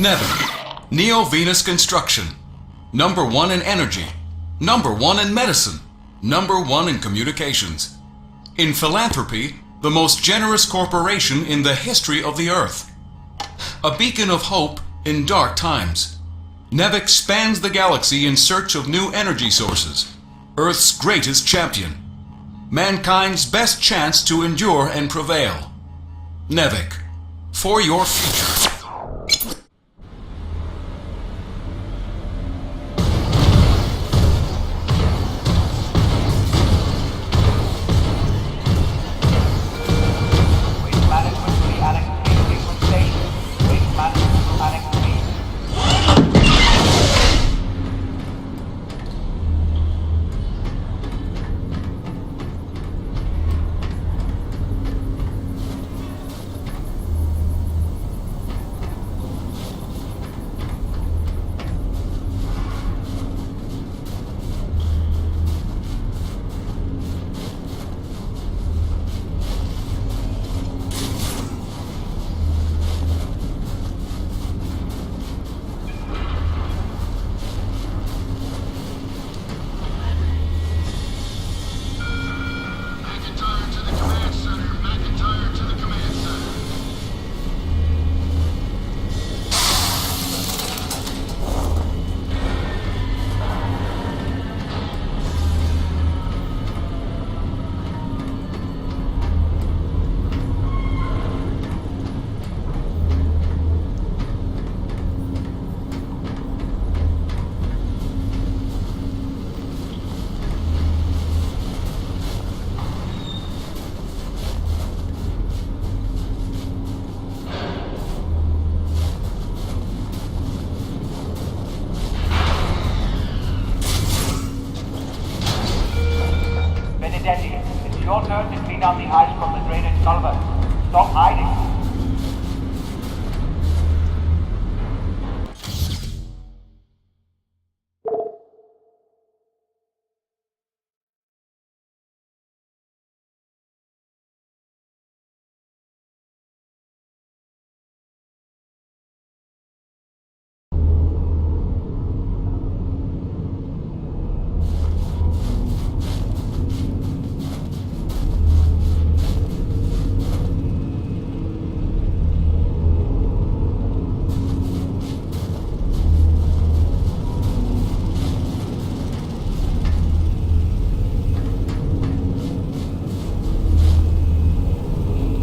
Nevik, Neo-Venus Construction. Number 1 in energy. Number 1 in medicine. Number 1 in communications. In philanthropy, the most generous corporation in the history of the Earth. A beacon of hope in dark times. Nevik spans the galaxy in search of new energy sources. Earth's greatest champion. Mankind's best chance to endure and prevail. Nevik, for your future. It's your turn to clean out the ice from the drainage culvert. Stop hiding.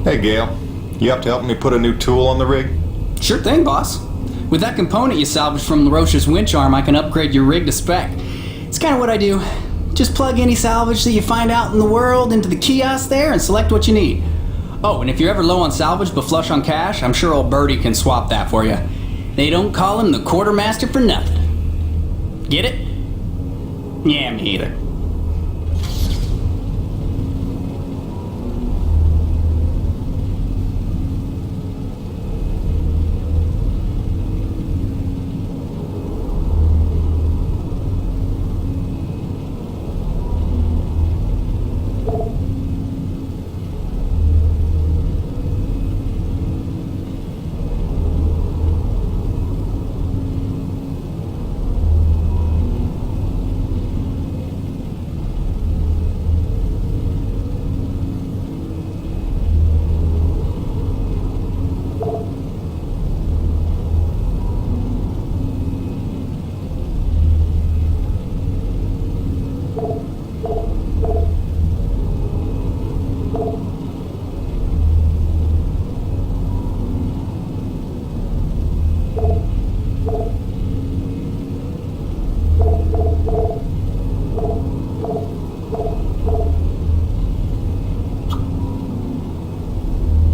Hey Gale, you up to help me put a new tool on the rig? Sure thing, boss. With that component you salvaged from LaRoche's winch arm, I can upgrade your rig to spec. It's kind of what I do. Just plug any salvage that you find out in the world into the kiosk there and select what you need. Oh, and if you're ever low on salvage but flush on cash, I'm sure old Birdie can swap that for you. They don't call him the quartermaster for nothing. Get it? Yeah, me either.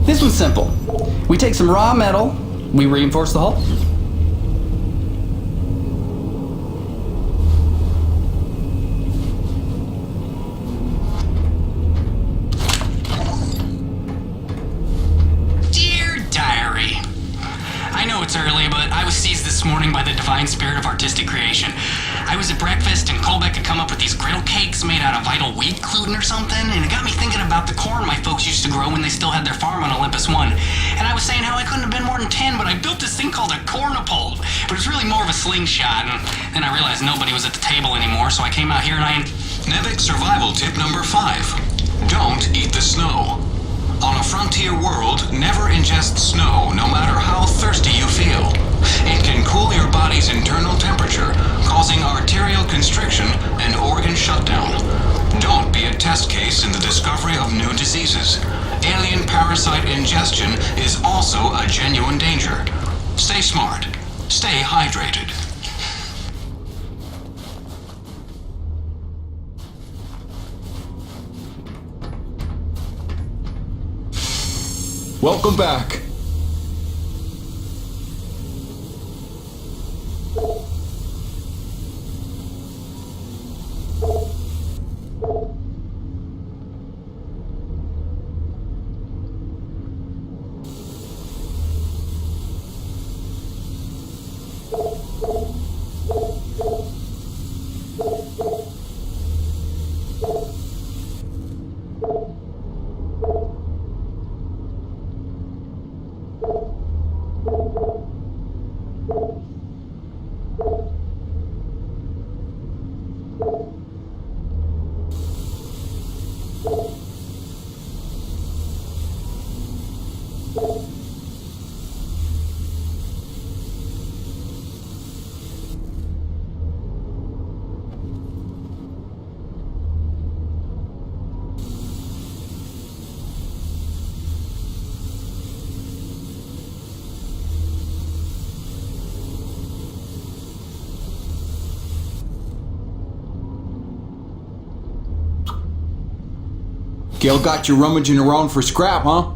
This one's simple. We take some raw metal, we reinforce the hull. Dear Diary, I know it's early, but I was seized this morning by the divine spirit of artistic creation. I was at breakfast and Colbeck had come up with these griddle cakes made out of vital wheat gluten or something, and it got me thinking about the corn my folks used to grow when they still had their farm on Olympus 1. And I was saying how I couldn't have been more than 10, but I built this thing called a cornipole. But it's really more of a slingshot, and then I realized nobody was at the table anymore, so I came out here and I... Nevik survival tip number 5. Don't eat the snow. On a frontier world, never ingest snow, no matter how thirsty you feel. It can cool your body's internal temperature, causing arterial constriction and organ shutdown. Don't be a test case in the discovery of new diseases. Alien parasite ingestion is also a genuine danger. Stay smart. Stay hydrated. Welcome back. Gail got you rummaging around for scrap, huh?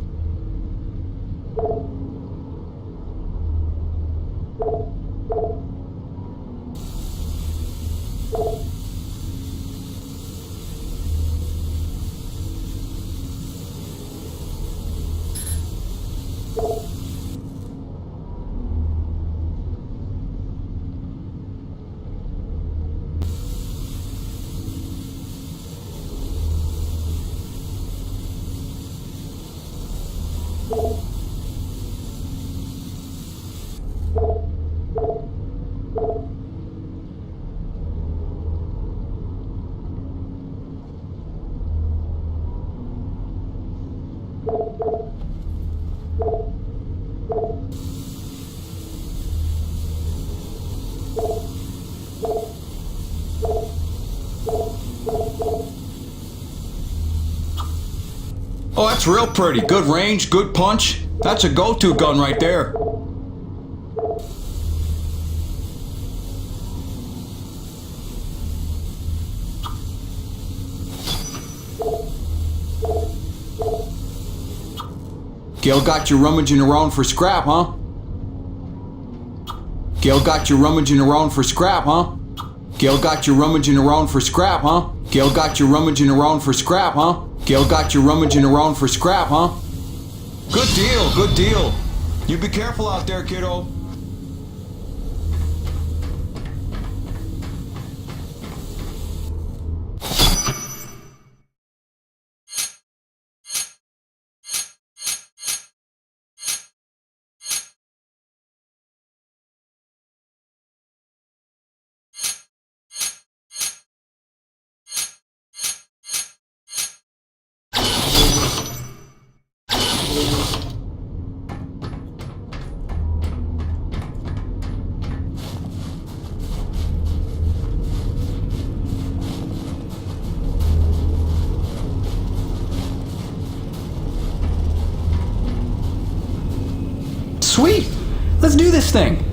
Oh, that's real pretty. Good range, good punch. That's a go-to gun right there. Gail got you rummaging around for scrap, huh? Gail got you rummaging around for scrap, huh? Gail got you rummaging around for scrap, huh? Gail got you rummaging around for scrap, huh? Gail got you rummaging around for scrap, huh? Good deal, good deal. You be careful out there, kiddo. Sweet! Let's do this thing!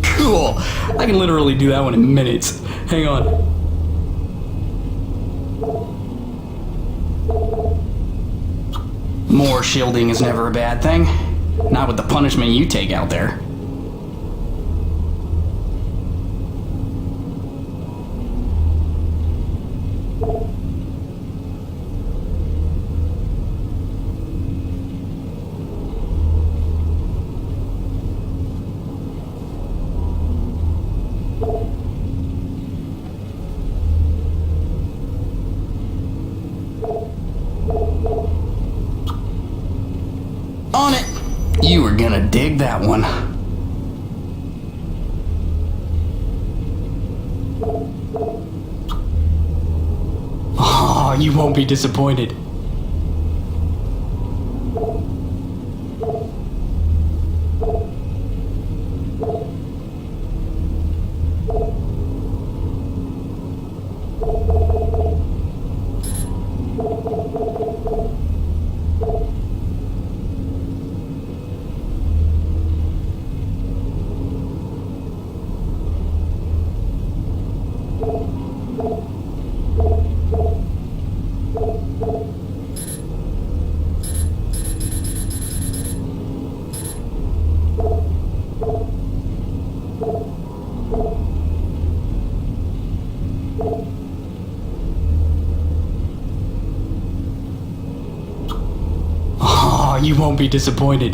Cool! I can literally do that one in minutes. Hang on. More shielding is never a bad thing. Not with the punishment you take out there. On it! You are gonna dig that one. Oh, you won't be disappointed. Oh, you won't be disappointed.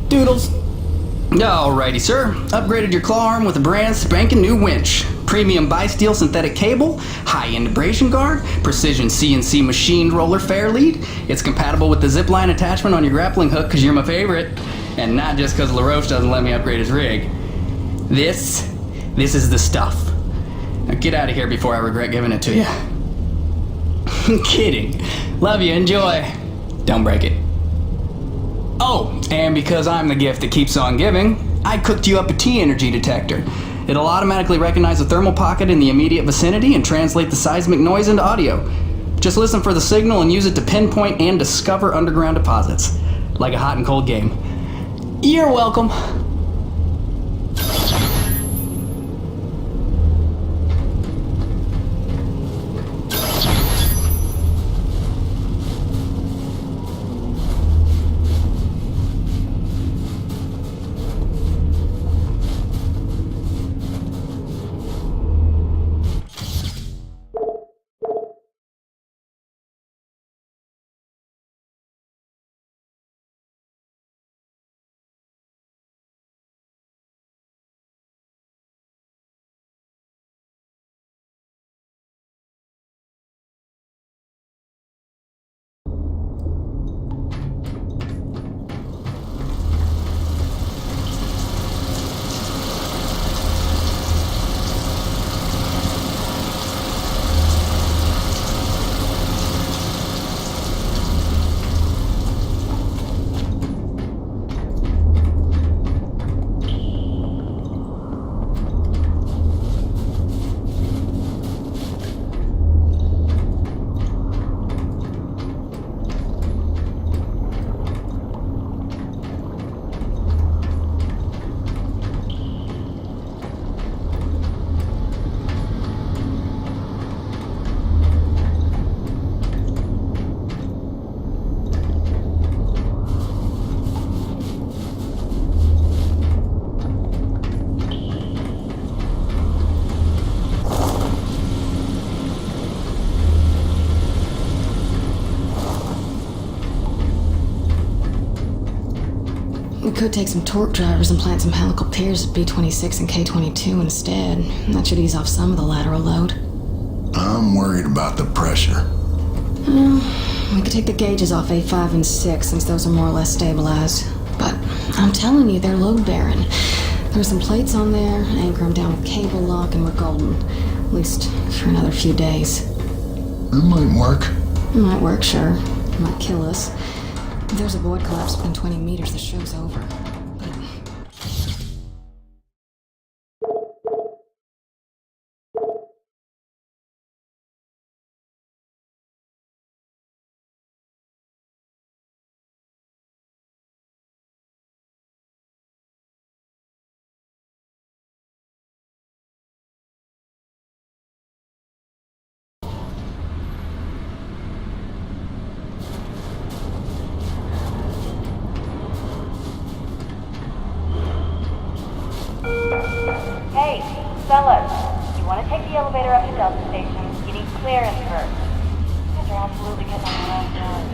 Doodles. Alrighty, sir. Upgraded your claw arm with a brand spanking new winch. Premium bi-steel synthetic cable, high-end abrasion guard, precision CNC machined roller fair lead. It's compatible with the zipline attachment on your grappling hook because you're my favorite. And not just because LaRoche doesn't let me upgrade his rig. This is the stuff. Now get out of here before I regret giving it to you. Kidding. Love you, enjoy. Don't break it. Oh, and because I'm the gift that keeps on giving, I cooked you up a T-energy detector. It'll automatically recognize a thermal pocket in the immediate vicinity and translate the seismic noise into audio. Just listen for the signal and use it to pinpoint and discover underground deposits. Like a hot and cold game. You're welcome. We could take some torque drivers and plant some helical piers at B26 and K22 instead. That should ease off some of the lateral load. I'm worried about the pressure. We could take the gauges off A5 and 6 since those are more or less stabilized. But I'm telling you, they're load-bearing. There's some plates on there, anchor them down with cable lock, and we're golden. At least for another few days. That might work. It might work, sure. It might kill us. If there's a void collapse within 20 meters, the show's over. But Hey, fellas, you want to take the elevator up to Delta Station? You need clearance first. You guys are absolutely getting on the wrong road.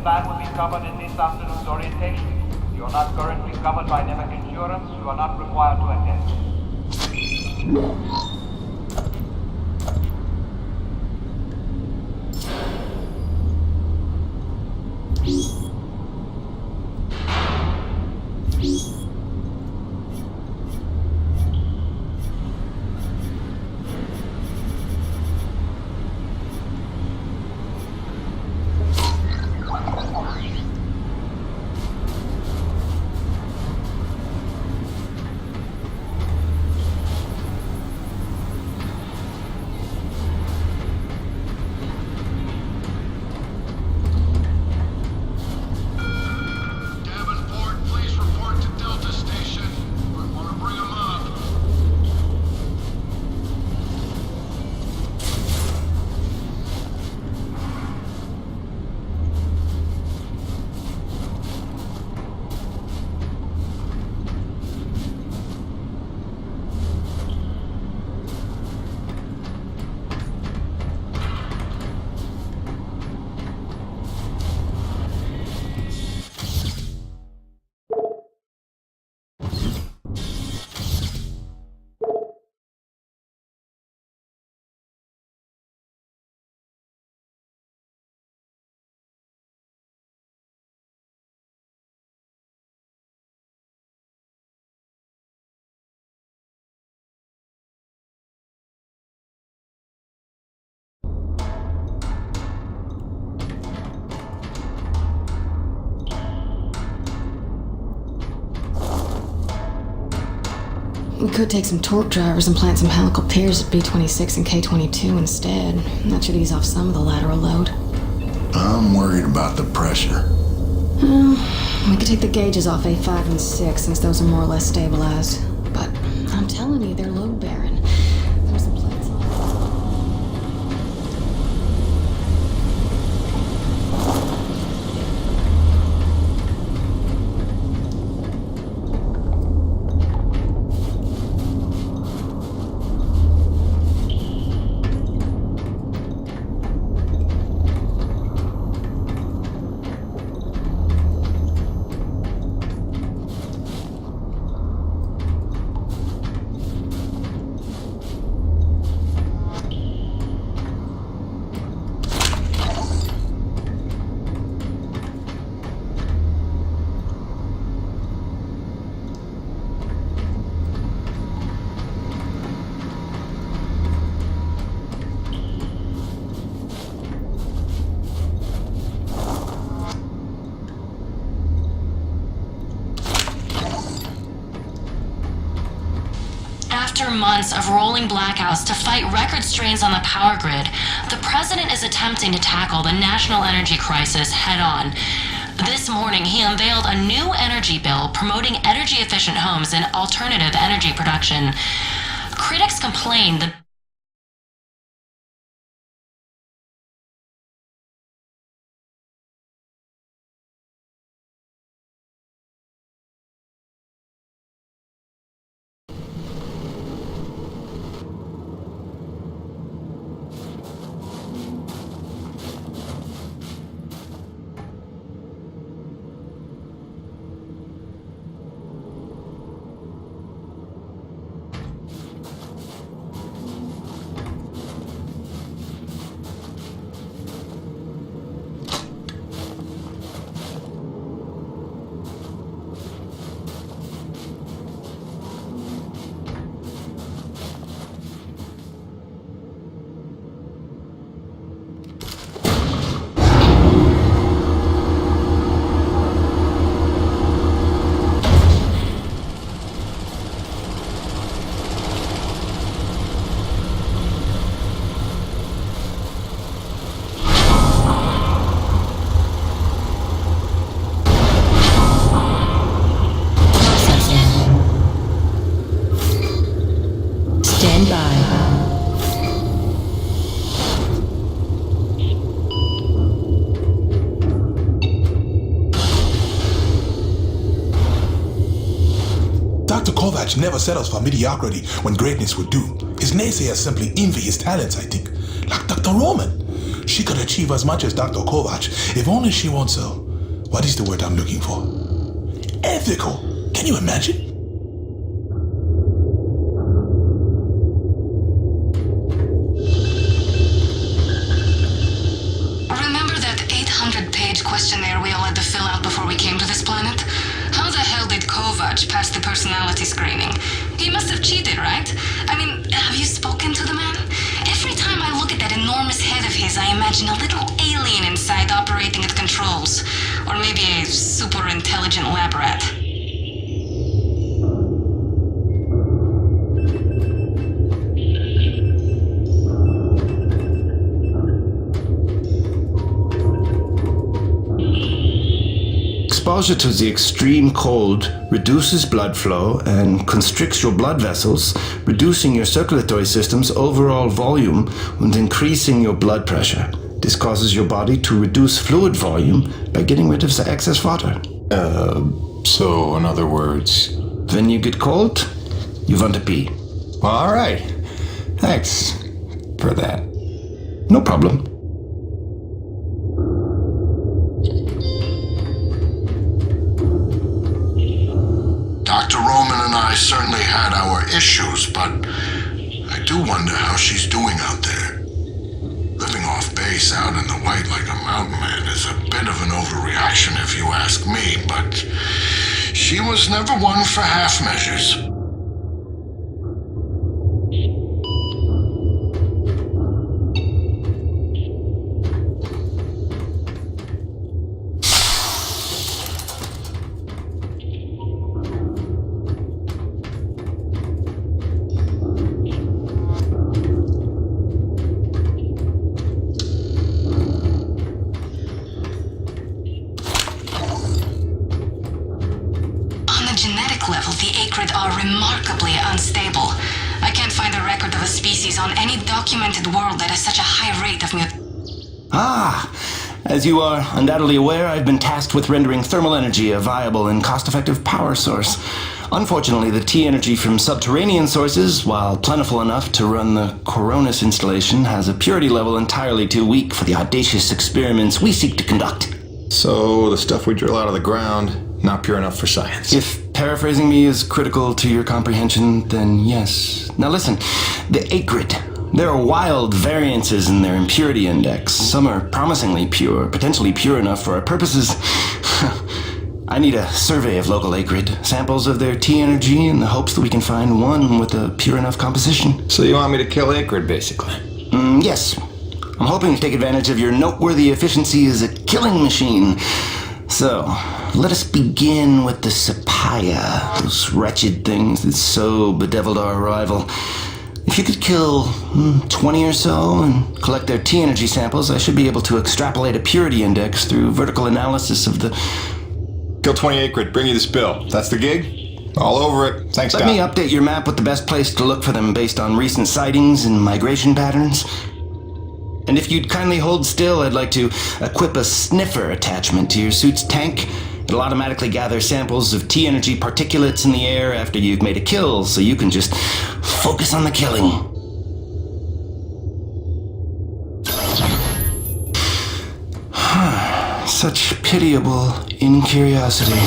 van will be covered in this afternoon's orientation. You are not currently covered by NEMEC insurance. You are not required to attend. We could take some torque drivers and plant some helical piers at B-26 and K-22 instead. That should ease off some of the lateral load. I'm worried about the pressure. We could take the gauges off A5 and 6 since those are more or less stabilized. But I'm telling you, they're load bearing. There's some plates on. After months of rolling blackouts to fight record strains on the power grid, the president is attempting to tackle the national energy crisis head-on. This morning, he unveiled a new energy bill promoting energy-efficient homes and alternative energy production. Critics complain the Dr. Kovac never settles for mediocrity when greatness would do. His naysayers simply envy his talents, I think. Like Dr. Roman. she could achieve as much as Dr. Kovac, if only she wants so. What is the word I'm looking for? Ethical. Can you imagine? Remember that 800-page questionnaire we all had to fill out before we came to this planet? How the hell did Kovac pass the personality screening? He must have cheated, right? I mean, have you spoken to the man? Every time I look at that enormous head of his, I imagine a little alien inside operating at controls. Or maybe a super intelligent lab rat. Exposure to the extreme cold reduces blood flow and constricts your blood vessels, reducing your circulatory system's overall volume and increasing your blood pressure. This causes your body to reduce fluid volume by getting rid of the excess water. So in other words... When you get cold, you want to pee. Well, all right. Thanks for that. No problem. Dr. Roman and I certainly had our issues, but I do wonder how she's doing out there. Living off base out in the white like a mountain man is a bit of an overreaction if you ask me, but she was never one for half measures. Level, the acrid are remarkably unstable. I can't find a record of a species on any documented world that has such a high rate of As you are undoubtedly aware, I've been tasked with rendering thermal energy a viable and cost-effective power source. Unfortunately, the T-energy from subterranean sources, while plentiful enough to run the Coronis installation, has a purity level entirely too weak for the audacious experiments we seek to conduct. So the stuff we drill out of the ground, not pure enough for science. If paraphrasing me is critical to your comprehension, then yes. Now listen, the acrid. There are wild variances in their impurity index. Some are promisingly pure, potentially pure enough for our purposes. I need a survey of local acrid, samples of their T-energy in the hopes that we can find one with a pure enough composition. So you want me to kill acrid, basically? Yes. I'm hoping to take advantage of your noteworthy efficiency as a killing machine. So, let us begin with the Sapaya, those wretched things that so bedeviled our arrival. If you could kill 20 or so and collect their T-energy samples, I should be able to extrapolate a purity index through vertical analysis of the... Kill 20 acrid, bring you this bill. That's the gig? All over it. Thanks, Let me update your map with the best place to look for them based on recent sightings and migration patterns. And if you'd kindly hold still, I'd like to equip a sniffer attachment to your suit's tank. It'll automatically gather samples of T-energy particulates in the air after you've made a kill, so you can just focus on the killing. Such pitiable incuriosity.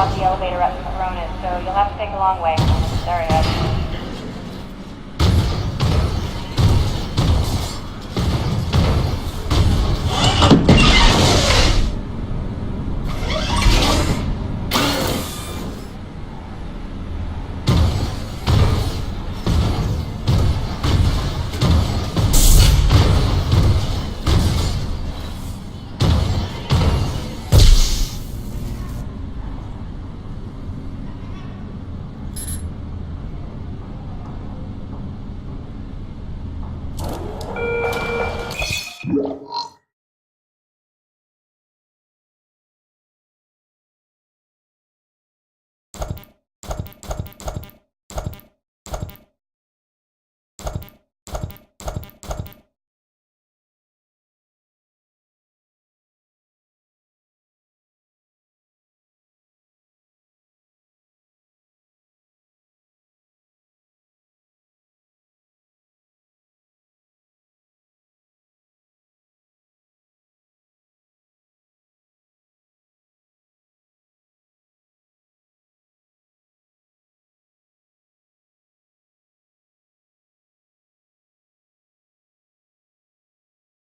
block the elevator up to Coronas, so you'll have to take the long way. Sorry, Ed.